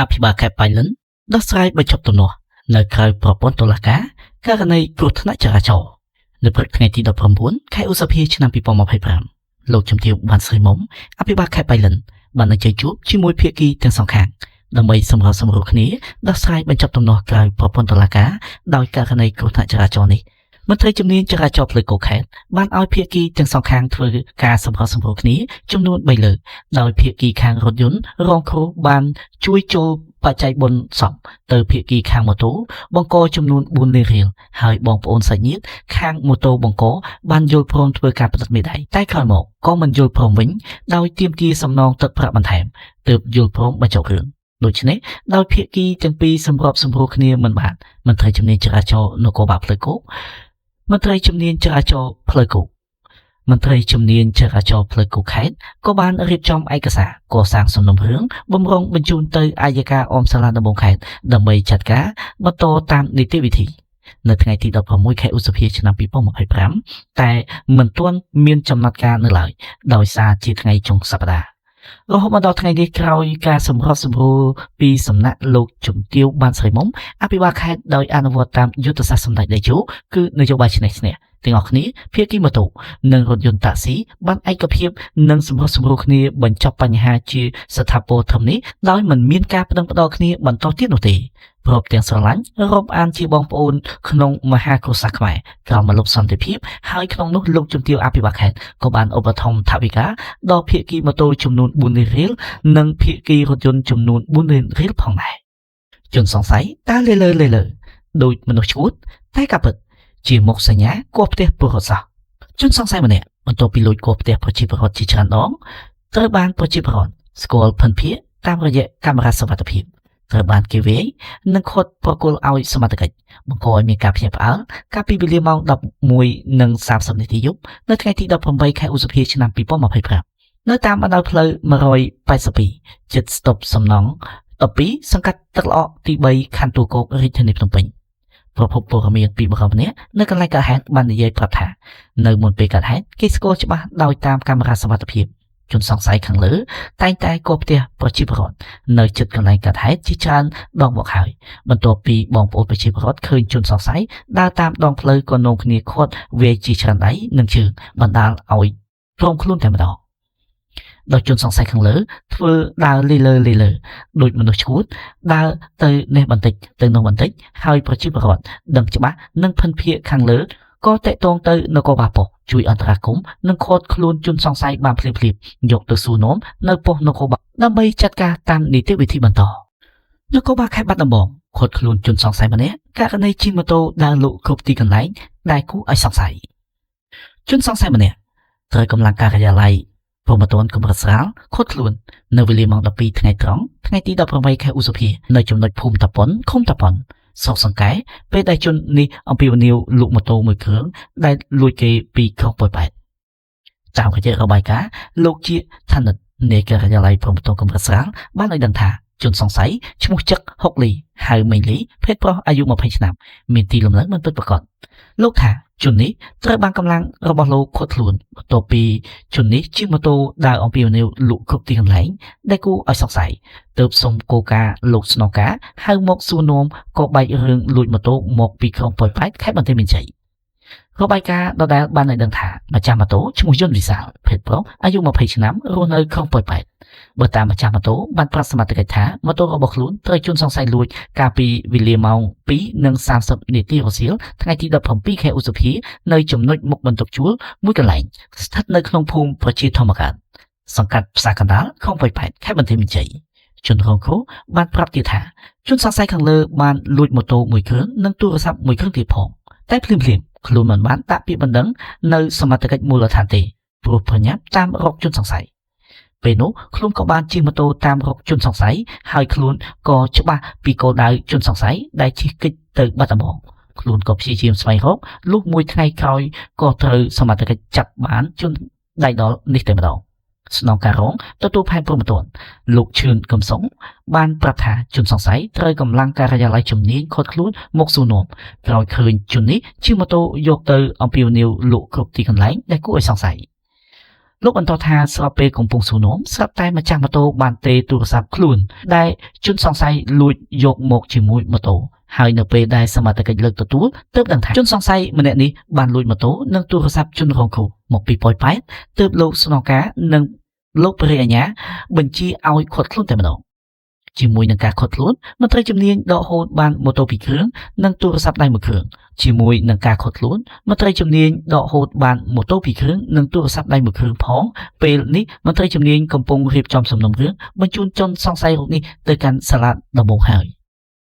អភិបាលខេត្តប៉ៃលិនដោះស្រាយបញ្ចប់ទំនាស់នៅក្រៅប្រព័ន្ធតុលាការករណីគ្រោះថ្នាក់ចរាចរណ៍នៅព្រឹកថ្ងៃទី19ខែឧសភាឆ្នាំ2025លោកជំទាវបានស្រីមុំអភិបាលខេត្តប៉ៃលិនបានអញ្ជើញជួបជាមួយភាគីទាំងសងខាងដើម្បីសម្របសម្រួលគ្នាដោះស្រាយបញ្ចប់ទំនាស់ក្រៅប្រព័ន្ធតុលាការដោយករណីគ្រោះថ្នាក់ចរាចរណ៍នេះមន្ត្រីជំនាញចរាចរណ៍ផ្លូវគោកខេត្តបានឲ្យភាគីទាំងសងខាងធ្វើការសម្របសម្រួលគ្នាចំនួន3លើកដោយភាគីខាងរថយន្តរងគ្រោះបានជួយចូលបច្ច័យបុណ្យសពទៅភាគីខាងម៉ូតូបង្កចំនួន4លានរៀលហើយបងប្អូនសាច់ញាតិខាងម៉ូតូបង្កបានយល់ព្រមធ្វើការផ្តិតមេដៃតែក្រោយមកក៏មិនយល់ព្រមវិញដោយទាមទារសំណងទឹកប្រាក់បន្ថែមទើបយល់ព្រមបញ្ចប់រឿងដូច្នេះដោយភាគីទាំងពីរសម្របសម្រួលគ្នាមិនបានមន្ត្រីជំនាញចរាចរណ៍នគរបាលផ្លូវគោកមន្ត្រីជំនាញចរាចរណ៍ផ្លូវគោកខេត្តក៏បានរៀបចំឯកសារកសាងសំណុំរឿងបំរុងបញ្ជូនទៅអัยការអមសាលាដំបងខេត្តដើម្បីចាត់ការបន្តតាមនីតិវិធីនៅថ្ងៃទី16ខែឧសភាឆ្នាំ2025តែមិនទាន់មានចំណាត់ការនៅឡើយដោយសារជាថ្ងៃចុងសប្តាហ៍រហូតមកដល់ថ្ងៃនេះក្រោយការសម្របសម្រួលពីសំណាក់លោកជំទាវបានស្រីមុំអភិបាលខេត្តដោយអនុវត្តតាមយុទ្ធសាស្ត្រសម្ដេចតេជោគឺនយោបាយឈ្នះឈ្នះទាំងអស់គ្នាភាគីម៉ូតូនិងរថយន្តតាក់ស៊ីបានឯកភាពនិងសម្របសម្រួលគ្នាបញ្ចប់បញ្ហាជាស្ថាពរធំនេះដោយមិនមានការប្តឹងផ្តល់គ្នាបន្តទៀតនោះទេព្រមទាំងស្រឡាញ់រាប់អានជាបងប្អូនក្នុងមហាគ្រួសារខ្មែរក្រោមម្លប់សន្តិភាពហើយក្នុងនោះលោកជំទាវអភិបាលខេត្តក៏បានឧបត្ថម្ភថវិកាដល់ភាគីម៉ូតូចំនួន4លានរៀលនិងភាគីរថយន្តចំនួន4លានរៀលផងដែរជនសង្ស័យតាលេលើដោយមនុស្សឈួតតែកាពិតជាមុខសញ្ញាគោះផ្ទះពលរដ្ឋសោះជនសង្ស័យម្នាក់បន្ទាប់ពីលួចគោះផ្ទះប្រជាពលរដ្ឋជាច្រើនដងត្រូវបានប្រជាពលរដ្ឋស្គាល់ភិនភាគតាមរយៈកាមេរ៉ាសុវត្ថិភាពត្រូវបានគេវាយនិងឃាត់ប្រគល់ឲ្យសមត្ថកិច្ចបង្កឲ្យមានការភ្ញាក់ផ្អើលកាលពីវេលាម៉ោង 11:30 នាទីយប់នៅថ្ងៃទី18ខែឧសភាឆ្នាំ2025នៅតាមបណ្ដោយផ្លូវ182ជិតស្តុបសំណង់12សង្កាត់ទឹកល្អកទី3ខណ្ឌទួលគោករាជធានីភ្នំពេញប្រភពព័ត៌មានពីបរិបម្នាក់នៅកន្លែងកើតហេតុបាននិយាយប្រាប់ថានៅមុនពេលកើតហេតុគេស្គាល់ច្បាស់ដោយតាមកាមេរ៉ាសុវត្ថិភាពជនសង្ស័យខាងលើតែងតែគោះផ្ទះប្រជាពលរដ្ឋនៅជិតកន្លែងកើតហេតុជាច្រើនដងមកហើយបន្ទាប់ពីបងប្អូនប្រជាពលរដ្ឋឃើញជនសង្ស័យដើរតាមដងផ្លូវក៏នាំគ្នាខាត់វាយជាច្រើនដៃនិងជើងបណ្ដាលឲ្យព្រមខ្លួនតែម្ដងដោយជនសង្ស័យខាងលើធ្វើដើរលីលើដូចមនុស្សឈួតដើរទៅនេះបន្តិចទៅនោះបន្តិចហើយប្រជាពលរដ្ឋដឹងច្បាស់និងភិនភាគខាងលើក៏តេតងទៅនគរបាលប៉ុស្តិ៍ជួយអន្តរាគមន៍និងឃាត់ខ្លួនជនសង្ស័យបានភ្លាមយកទៅសួរនាំនៅប៉ុស្តិ៍នគរបាលដើម្បីចាត់ការតាមនីតិវិធីបន្តនគរបាលខេត្តបាត់ដំបងឃាត់ខ្លួនជនសង្ស័យម្នាក់ករណីជិះម៉ូតូដើរលក់គ្រប់ទីកន្លែងដែលគួរឲ្យសង្ស័យជនសង្ស័យម្នាក់ត្រូវកម្លាំងការិយាល័យព្រមត្តនកម្រិតស្រាលឃាត់ខ្លួននៅវេលាម៉ោង 12 ថ្ងៃត្រង់ថ្ងៃទី18ខែឧសភានៅចំណុចភូមិតាប៉ុនឃុំតាប៉ុនស្រុកសង្កែពេលដែលជននេះអំពាវនាវលក់ម៉ូតូមួយគ្រឿងដែលលួចគេពីក្រុងប៉ោយប៉ែតតាមរយៈរបាយការណ៍លោកជាឋានិតនៃការិយាល័យព្រមត្តនកម្រិតស្រាលបានឲ្យដឹងថាជនសង្ស័យឈ្មោះចឹកហុកលីហៅមេងលីភេទប្រុសអាយុ20ឆ្នាំមានទីលំនៅមិនពិតប្រាកដលោកថាជននេះត្រូវបានកម្លាំងរបស់លោកឃាត់ខ្លួនបន្ទាប់ពីជននេះជិះម៉ូតូដើរអំពាវនាវលក់គ្រប់ទីកន្លែងដែលគួរឲ្យសង្ស័យទើបសុំគោលការណ៍លោកស្នងការហៅមកសួរនាំក៏បែករឿងលួចម៉ូតូមកពីក្រុងប៉ោយប៉ែតខេត្តបន្ទាយមានជ័យរបាយការណ៍ដដែលបានឲ្យដឹងថាម្ចាស់ម៉ូតូឈ្មោះយុនវិសាលភេទប្រុសអាយុ20ឆ្នាំរស់នៅក្រុងប៉ោយប៉ែតបើតាមម្ចាស់ម៉ូតូបានប្រាប់សមត្ថកិច្ចថាម៉ូតូរបស់ខ្លួនត្រូវជនសង្ស័យលួចកាលពីវេលាម៉ោង 2:30 នាទីរសៀលថ្ងៃទី17ខែឧសភានៅចំណុចមុខបន្ទប់ជួលមួយកន្លែងស្ថិតនៅក្នុងភូមិប្រជាធម្មការសង្កាត់ផ្សារកណ្ដាលក្រុងប៉ោយប៉ែតខេត្តបន្ទាយមានជ័យជនរងគ្រោះបានប្រាប់ទៀតថាជនសង្ស័យខាងលើបានលួចម៉ូតូមួយគ្រឿងនិងទូរស័ព្ទមួយគ្រឿងទៀតផងតែភ្លាមខ្លួនមិនបានដាក់ពាក្យបណ្ដឹងនៅសមត្ថកិច្ចមូលដ្ឋានទេព្រោះប្រញាប់តាមរកជនសង្ស័យពេលនោះខ្លួនក៏បានជិះម៉ូតូតាមរកជនសង្ស័យហើយខ្លួនក៏ច្បាស់ពីគោលដៅជនសង្ស័យដែលជិះគេចទៅបាត់ដំបងខ្លួនក៏ព្យាយាមស្វែងរកលុះមួយថ្ងៃក្រោយក៏ត្រូវសមត្ថកិច្ចចាប់បានជនដៃដល់នេះតែម្ដងស្នងការរងទទួលផែនព្រមត្តនលោកឈឿនកំសុងបានប្រាប់ថាជនសង្ស័យត្រូវកម្លាំងការិយាល័យជំនាញឃាត់ខ្លួនមកសួរនាំក្រោយឃើញជននេះជិះម៉ូតូយកទៅអំពាវនាវលក់គ្រប់ទីកន្លែងដែលគួរឲ្យសង្ស័យ លោកបន្តថាស្របពេលកំពុងសួរនាំស្រាប់តែម្ចាស់ម៉ូតូបានទេទូរស័ព្ទខ្លួនដែលជនសង្ស័យលួចយកមកជាមួយម៉ូតូហើយនៅពេលដែលសមត្ថកិច្ចលើកទទួលទើបដឹងថាជនសង្ស័យម្នាក់នេះបានលួចម៉ូតូនិងទូរស័ព្ទជនរងគ្រោះមកពីប៉ោយប៉ែតទើបលោកស្នងការនិងលោកព្រះរាជអាជ្ញាបញ្ជាឲ្យឃាត់ខ្លួនតែម្ដងជាមួយនឹងការឃាត់ខ្លួនមន្ត្រីជំនាញដកហូតបានម៉ូតូ2គ្រឿងនិងទូរស័ព្ទដៃ1គ្រឿងជាមួយនឹងការឃាត់ខ្លួនមន្ត្រីជំនាញដកហូតបានម៉ូតូ2គ្រឿងនិងទូរស័ព្ទដៃ1គ្រឿងផងពេលនេះមន្ត្រីជំនាញកំពុងរៀបចំសំណុំរឿងបញ្ជូនជនសង្ស័យរូបនេះទៅកាន់សាលាដំបងហើយ